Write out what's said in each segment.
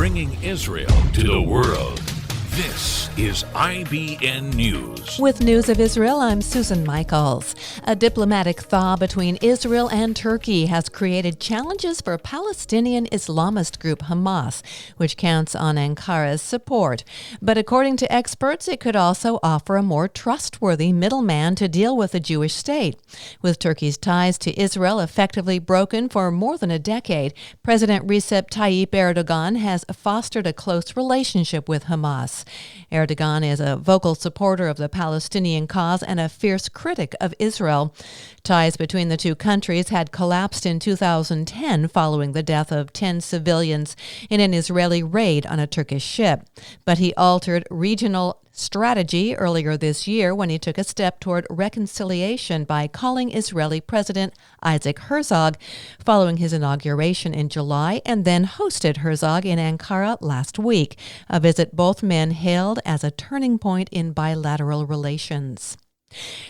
bringing Israel to the world. This is IBN News. With news of Israel, I'm Susan Michaels. A diplomatic thaw between Israel and Turkey has created challenges for Palestinian Islamist group Hamas, which counts on Ankara's support. But according to experts, it could also offer a more trustworthy middleman to deal with the Jewish state. With Turkey's ties to Israel effectively broken for more than a decade, President Recep Tayyip Erdogan has fostered a close relationship with Hamas. Erdogan is a vocal supporter of the Palestinian cause and a fierce critic of Israel. Ties between the two countries had collapsed in 2010 following the death of 10 civilians in an Israeli raid on a Turkish ship. But he altered regional strategy earlier this year when he took a step toward reconciliation by calling Israeli President Isaac Herzog following his inauguration in July, and then hosted Herzog in Ankara last week, a visit both men hailed as a turning point in bilateral relations.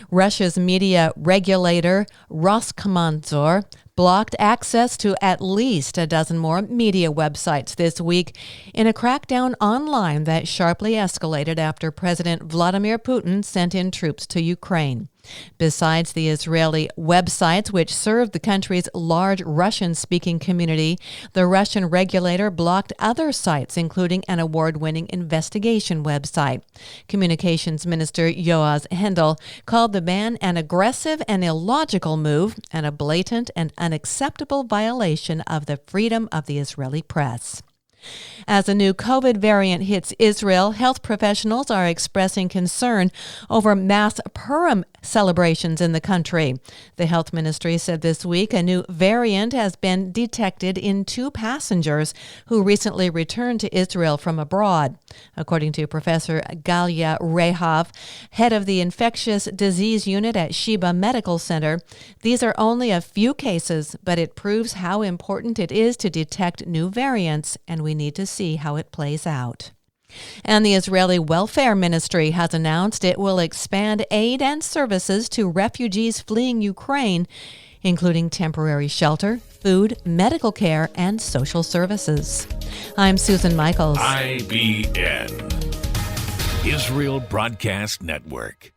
Russia's media regulator, Roskomnadzor, blocked access to at least a dozen more media websites this week in a crackdown online that sharply escalated after President Vladimir Putin sent in troops to Ukraine. Besides the Israeli websites, which serve the country's large Russian-speaking community, the Russian regulator blocked other sites, including an award-winning investigation website. Communications Minister Yoaz Hendel called the ban an aggressive and illogical move and a blatant and unacceptable violation of the freedom of the Israeli press. As a new COVID variant hits Israel, health professionals are expressing concern over mass Purim celebrations in the country. The health ministry said this week a new variant has been detected in 2 passengers who recently returned to Israel from abroad. According to Professor Galia Rehav, head of the infectious disease unit at Sheba Medical Center, these are only a few cases, but it proves how important it is to detect new variants, and we need to see how it plays out. And the Israeli Welfare Ministry has announced it will expand aid and services to refugees fleeing Ukraine, including temporary shelter, food, medical care, and social services. I'm Susan Michaels. IBN, Israel Broadcast Network.